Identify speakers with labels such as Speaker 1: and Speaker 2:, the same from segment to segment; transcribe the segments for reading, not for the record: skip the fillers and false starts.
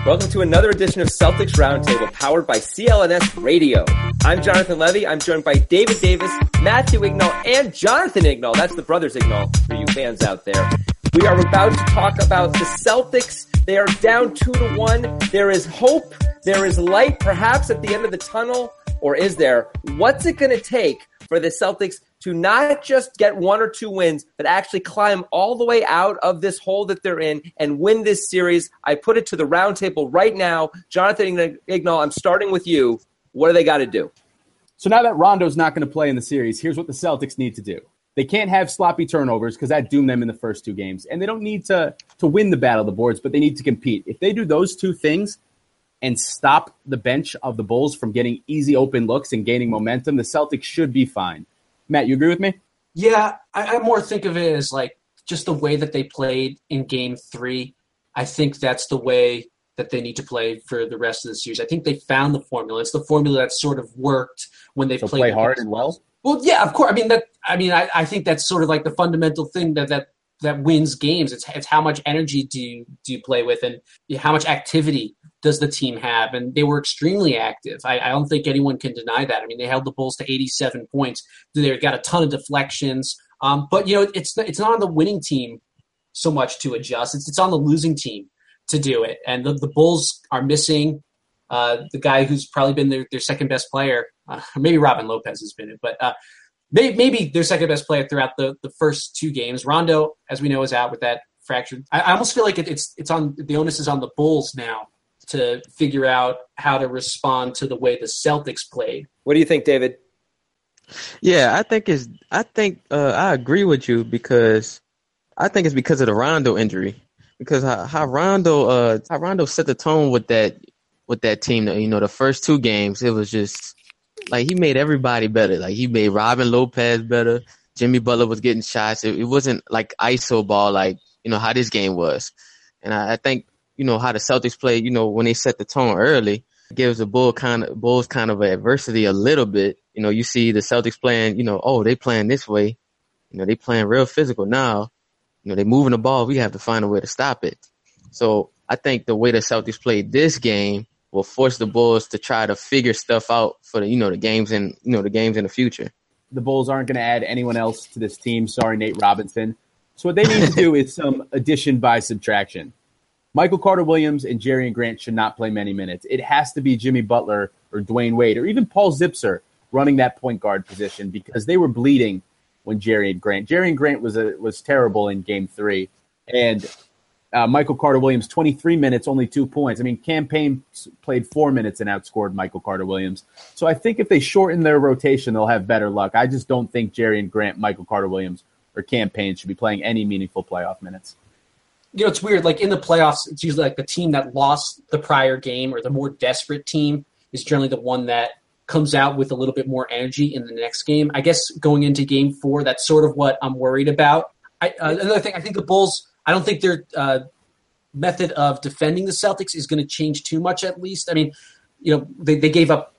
Speaker 1: Welcome to another edition of Celtics Roundtable, powered by CLNS Radio. I'm Jonathan Levy. I'm joined by David Davis, Matthew Ignall, and Jonathan Ignall. That's the brothers Ignall for you fans out there. We are about to talk about the Celtics. They are down 2-1. There is hope. There is light, perhaps at the end of the tunnel. Or is there? What's it going to take for the Celtics to not just get one or two wins, but actually climb all the way out of this hole that they're in and win this series? I put it to the roundtable right now. Jonathan Ignall, I'm starting with you. What do they got to do?
Speaker 2: So now that Rondo's not going to play in the series, here's what the Celtics need to do. They can't have sloppy turnovers because that doomed them in the first two games. And they don't need to win the battle of the boards, but they need to compete. If they do those two things and stop the bench of the Bulls from getting easy open looks and gaining momentum, the Celtics should be fine. Matt, you agree with me?
Speaker 3: Yeah, I more think of it as like just the way that they played in Game 3. I think that's the way that they need to play for the rest of the series. I think they found the formula. It's the formula that sort of worked when they played
Speaker 2: hard and well.
Speaker 3: Well, yeah, of course. I think that's sort of like the fundamental thing that wins games. It's how much energy do you play with, and how much activity does the team have? And they were extremely active. I don't think anyone can deny that. I mean, they held the Bulls to 87 points. They got a ton of deflections. But it's not on the winning team so much to adjust. It's on the losing team to do it. And the Bulls are missing the guy who's probably been their second best player. Maybe Robin Lopez has been it, but maybe their second best player throughout the first two games. Rondo, as we know, is out with that fracture. I almost feel like it's on the onus is on the Bulls now to figure out how to respond to the way the Celtics played.
Speaker 1: What do you think, David?
Speaker 4: Yeah, I agree with you because I think it's because of the Rondo injury. Because how Rondo set the tone with that team. The first two games, it was just like he made everybody better. Like he made Robin Lopez better. Jimmy Butler was getting shots. It wasn't like ISO ball like how this game was. And I think how the Celtics play. When they set the tone early, it gives the Bulls kind of adversity a little bit. You see the Celtics playing. They playing this way. They playing real physical now. They moving the ball. We have to find a way to stop it. So I think the way the Celtics played this game will force the Bulls to try to figure stuff out for the games and the games in the future.
Speaker 2: The Bulls aren't going to add anyone else to this team. Sorry, Nate Robinson. So what they need to do is some addition by subtraction. Michael Carter-Williams and Jerian Grant should not play many minutes. It has to be Jimmy Butler or Dwayne Wade or even Paul Zipser running that point guard position because they were bleeding when Jerian Grant was terrible in Game 3. And Michael Carter-Williams, 23 minutes, only 2 points. I mean, Cam Payne played 4 minutes and outscored Michael Carter-Williams. So I think if they shorten their rotation, they'll have better luck. I just don't think Jerian Grant, Michael Carter-Williams, or Cam Payne should be playing any meaningful playoff minutes.
Speaker 3: It's weird. Like in the playoffs, it's usually like the team that lost the prior game or the more desperate team is generally the one that comes out with a little bit more energy in the next game. I guess going into Game 4, that's sort of what I'm worried about. Another thing, I think the Bulls, I don't think their method of defending the Celtics is going to change too much, at least. I mean, they gave up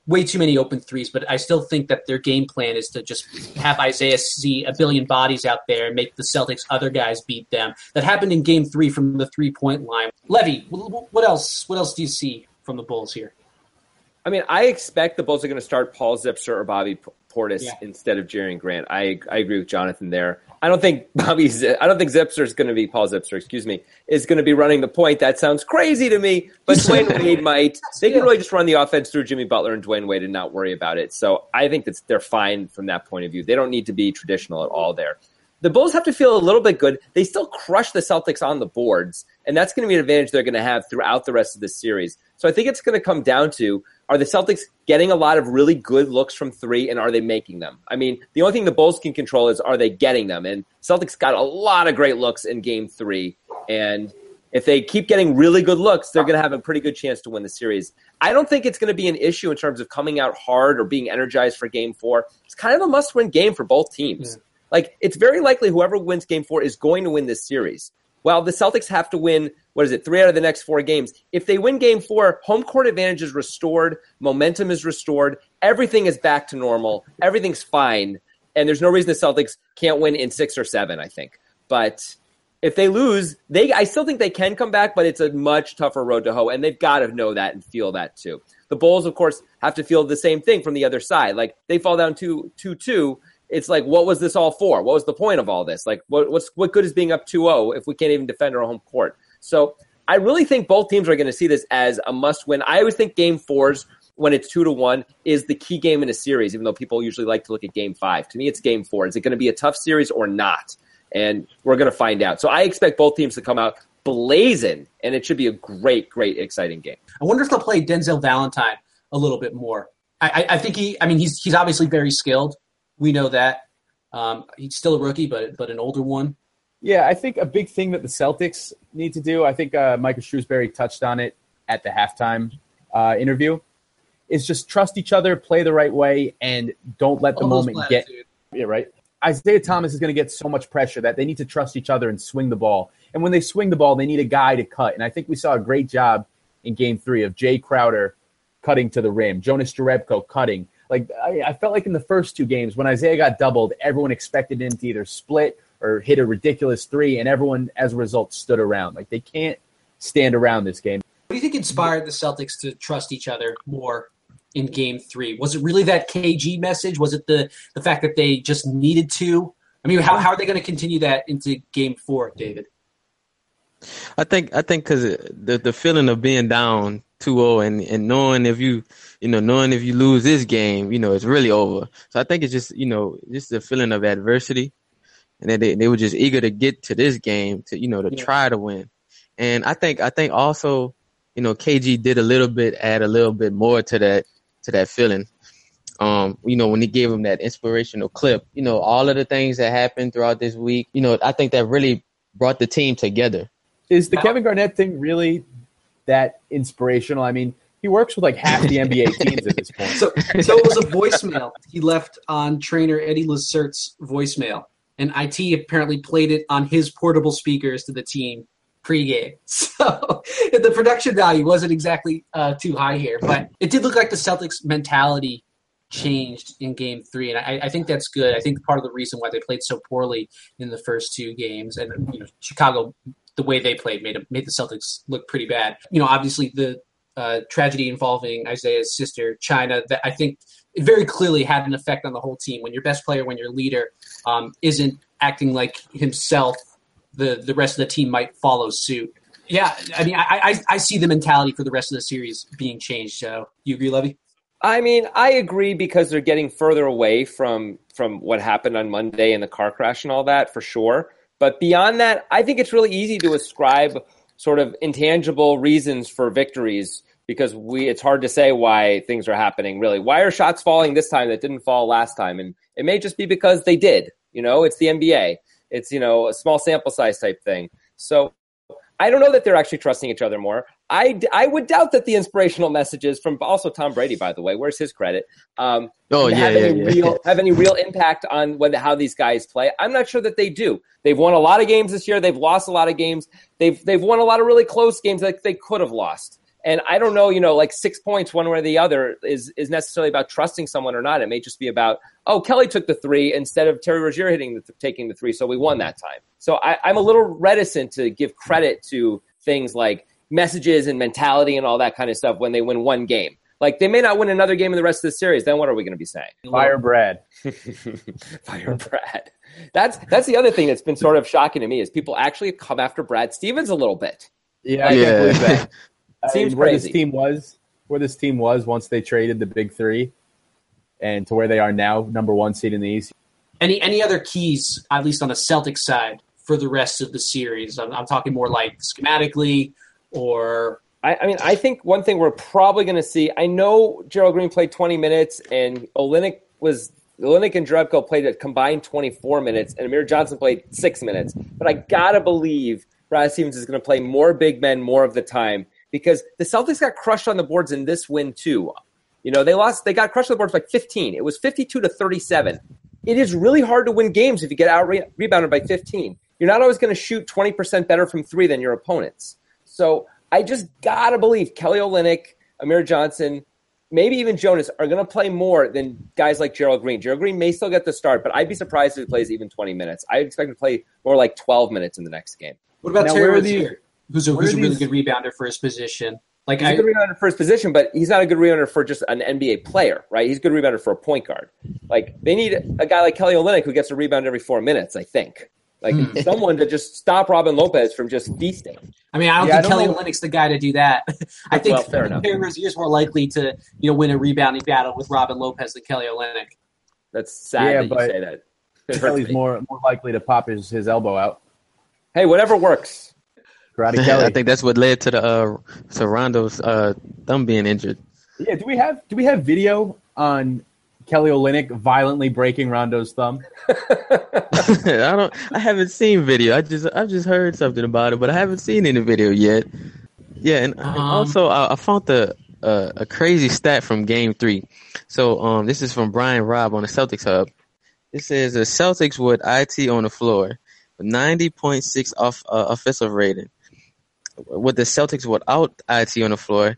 Speaker 3: way too many open threes, but I still think that their game plan is to just have Isaiah see a billion bodies out there and make the Celtics other guys beat them. That happened in Game 3 from the 3-point line. Levy, what else do you see from the Bulls here?
Speaker 1: I mean, I expect the Bulls are going to start Paul Zipser or Bobby Portis instead of Jerian Grant. I agree with Jonathan there. I don't think Zipser is going to be Paul Zipser, is going to be running the point. That sounds crazy to me, but Dwayne Wade might. They can really just run the offense through Jimmy Butler and Dwayne Wade and not worry about it. So I think they're fine from that point of view. They don't need to be traditional at all there. The Bulls have to feel a little bit good. They still crush the Celtics on the boards, and that's going to be an advantage they're going to have throughout the rest of the series. So I think it's going to come down to, are the Celtics getting a lot of really good looks from three, and are they making them? I mean, the only thing the Bulls can control is, are they getting them? And Celtics got a lot of great looks in Game 3, and if they keep getting really good looks, they're going to have a pretty good chance to win the series. I don't think it's going to be an issue in terms of coming out hard or being energized for Game 4. It's kind of a must-win game for both teams. Yeah. Like, it's very likely whoever wins Game 4 is going to win this series. Well, the Celtics have to win, 3 out of the next 4 games. If they win Game 4, home court advantage is restored, momentum is restored, everything is back to normal, everything's fine, and there's no reason the Celtics can't win in 6 or 7, I think. But if they lose, I still think they can come back, but it's a much tougher road to hoe, and they've got to know that and feel that too. The Bulls, of course, have to feel the same thing from the other side. Like, they fall down 2-2. It's like, what was this all for? What was the point of all this? Like, what good is being up 2-0 if we can't even defend our home court? So I really think both teams are going to see this as a must-win. I always think Game 4s, when it's 2-1, is the key game in a series, even though people usually like to look at Game 5. To me, it's Game 4. Is it going to be a tough series or not? And we're going to find out. So I expect both teams to come out blazing, and it should be a great, great, exciting game.
Speaker 3: I wonder if they'll play Denzel Valentine a little bit more. I think he's obviously very skilled. We know that. He's still a rookie, but an older one.
Speaker 2: Yeah, I think a big thing that the Celtics need to do, I think Michael Shrewsbury touched on it at the halftime interview, is just trust each other, play the right way, and don't let the moment get – yeah, right? Isaiah Thomas is going to get so much pressure that they need to trust each other and swing the ball. And when they swing the ball, they need a guy to cut. And I think we saw a great job in Game 3 of Jay Crowder cutting to the rim, Jonas Jerebko cutting. Like, I felt like in the first two games, when Isaiah got doubled, everyone expected him to either split or hit a ridiculous three, and everyone, as a result, stood around. Like, they can't stand around this game.
Speaker 3: What do you think inspired the Celtics to trust each other more in Game 3? Was it really that KG message? Was it the fact that they just needed to? I mean, how are they going to continue that into Game 4, David?
Speaker 4: I think because the feeling of being down 2-0 and knowing if you lose this game, it's really over. So I think it's just just the feeling of adversity, and that they were just eager to get to this game to try to win. And I think also KG did add a little bit more to that feeling. When he gave him that inspirational clip, all of the things that happened throughout this week, I think that really brought the team together.
Speaker 2: Is the Kevin Garnett thing really that inspirational? I mean, he works with like half the NBA teams at this point.
Speaker 3: So it was a voicemail he left on trainer Eddie Lassert's voicemail, and IT apparently played it on his portable speakers to the team pregame. So the production value wasn't exactly too high here, but it did look like the Celtics' mentality changed in Game 3, and I think that's good. I think part of the reason why they played so poorly in the first two games, and Chicago, the way they played made the Celtics look pretty bad. Obviously the tragedy involving Isaiah's sister, China, that I think it very clearly had an effect on the whole team. When your best player, when your leader isn't acting like himself, the rest of the team might follow suit. Yeah, I mean, I see the mentality for the rest of the series being changed. So, you agree, Levy?
Speaker 1: I mean, I agree because they're getting further away from what happened on Monday and the car crash and all that, for sure. But beyond that, I think it's really easy to ascribe sort of intangible reasons for victories because it's hard to say why things are happening, really. Why are shots falling this time that didn't fall last time? And it may just be because they did. It's the NBA. It's, a small sample size type thing. So I don't know that they're actually trusting each other more. I would doubt that the inspirational messages from also Tom Brady, by the way, where's his credit? Have any real impact on how these guys play? I'm not sure that they do. They've won a lot of games this year. They've lost a lot of games. They've won a lot of really close games that they could have lost. And I don't know, like 6 points one way or the other is necessarily about trusting someone or not. It may just be about, Kelly took the three instead of Terry Rozier taking the three, so we won that time. So I'm a little reticent to give credit to things like messages and mentality and all that kind of stuff when they win one game. Like, they may not win another game in the rest of the series. Then what are we going to be saying?
Speaker 2: Fire Brad.
Speaker 1: Fire Brad. That's the other thing that's been sort of shocking to me is people actually come after Brad Stevens a little bit.
Speaker 2: Yeah, I can't believe that.
Speaker 1: Seems
Speaker 2: where
Speaker 1: crazy.
Speaker 2: Where this team was once they traded the big three and to where they are now, number one seed in the East.
Speaker 3: Any other keys, at least on the Celtics side, for the rest of the series? I'm talking more like schematically or...
Speaker 1: I think one thing we're probably going to see, I know Gerald Green played 20 minutes and Olynyk and Jerebko played a combined 24 minutes and Amir Johnson played 6 minutes. But I got to believe Brad Stevens is going to play more big men more of the time because the Celtics got crushed on the boards in this win too. They got crushed on the boards by 15. It was 52-37. It is really hard to win games if you get out-rebounded by 15. You're not always going to shoot 20% better from three than your opponents. So I just got to believe Kelly Olynyk, Amir Johnson, maybe even Jonas are going to play more than guys like Gerald Green. Gerald Green may still get the start, but I'd be surprised if he plays even 20 minutes. I expect him to play more like 12 minutes in the next game.
Speaker 3: What about Terry Rozier, who's a really good rebounder for his position? Like
Speaker 1: he's a good rebounder for his position, but he's not a good rebounder for just an NBA player, right? He's a good rebounder for a point guard. Like they need a guy like Kelly Olynyk who gets a rebound every 4 minutes, I think. Like someone to just stop Robin Lopez from just feasting.
Speaker 3: I mean, I don't think Kelly Olynyk's the guy to do that. I think
Speaker 1: fair enough.
Speaker 3: Terry Rozier's more likely to win a rebounding battle with Robin Lopez than Kelly Olynyk.
Speaker 1: That's sad that you say that.
Speaker 2: Kelly's more likely to pop his elbow out.
Speaker 1: Hey, whatever works.
Speaker 2: Karate Kelly.
Speaker 4: I think that's what led to the Rondo's thumb being injured.
Speaker 2: Yeah, do we have video on Kelly Olynyk violently breaking Rondo's thumb?
Speaker 4: I haven't seen video. I've just heard something about it, but I haven't seen any video yet. Yeah, and also I found a crazy stat from Game 3. So this is from Brian Robb on the Celtics Hub. It says the Celtics with IT on the floor, 90.6 offensive rating. With the Celtics without IT on the floor,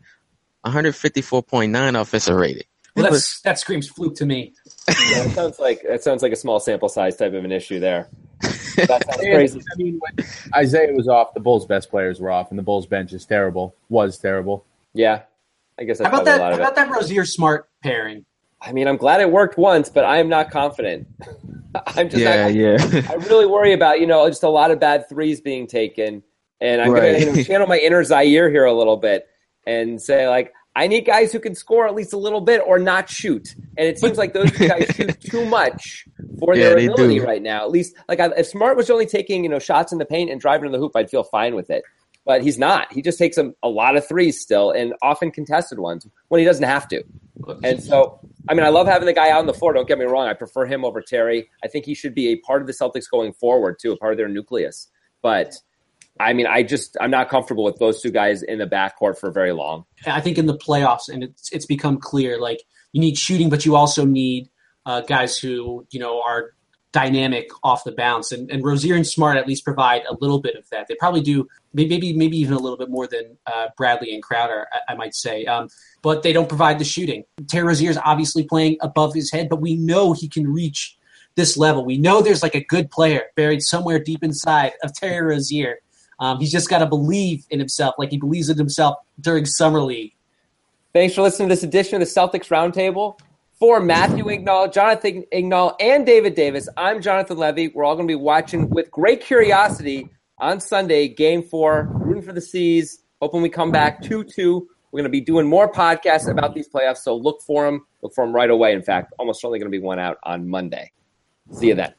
Speaker 4: 154.9 offensive rating.
Speaker 3: Well, that screams fluke to me.
Speaker 1: Yeah, it sounds like a small sample size type of an issue there. That sounds crazy.
Speaker 2: I mean, when Isaiah was off, the Bulls' best players were off, and the Bulls' bench is terrible. Was terrible.
Speaker 1: Yeah, I guess that's
Speaker 3: how
Speaker 1: probably a lot of it.
Speaker 3: How about that Rozier Smart pairing?
Speaker 1: I mean, I'm glad it worked once, but I am not confident. I'm just not confident. I really worry about just a lot of bad threes being taken. And I'm going to channel my inner Zaire here a little bit and say, like, I need guys who can score at least a little bit or not shoot. And it seems like those guys shoot too much for their ability right now. At least, like, if Smart was only taking, shots in the paint and driving to the hoop, I'd feel fine with it. But he's not. He just takes a lot of threes still, and often contested ones when he doesn't have to. And so, I mean, I love having the guy out on the floor. Don't get me wrong. I prefer him over Terry. I think he should be a part of the Celtics going forward, too, a part of their nucleus. But I mean, I'm not comfortable with those two guys in the backcourt for very long.
Speaker 3: I think in the playoffs, and it's become clear, like, you need shooting, but you also need guys who, are dynamic off the bounce. And Rozier and Smart at least provide a little bit of that. They probably do maybe even a little bit more than Bradley and Crowder, I might say. But they don't provide the shooting. Terry Rozier is obviously playing above his head, but we know he can reach this level. We know there's like a good player buried somewhere deep inside of Terry Rozier. He's just got to believe in himself like he believes in himself during Summer League. Thanks for listening to this edition of the Celtics Roundtable. For Matthew Ignall, Jonathan Ignall, and David Davis, I'm Jonathan Levy. We're all going to be watching with great curiosity on Sunday, Game 4, rooting for the C's, hoping we come back 2-2. We're going to be doing more podcasts about these playoffs, so look for them. Look for them right away. In fact, almost certainly going to be one out on Monday. See you then.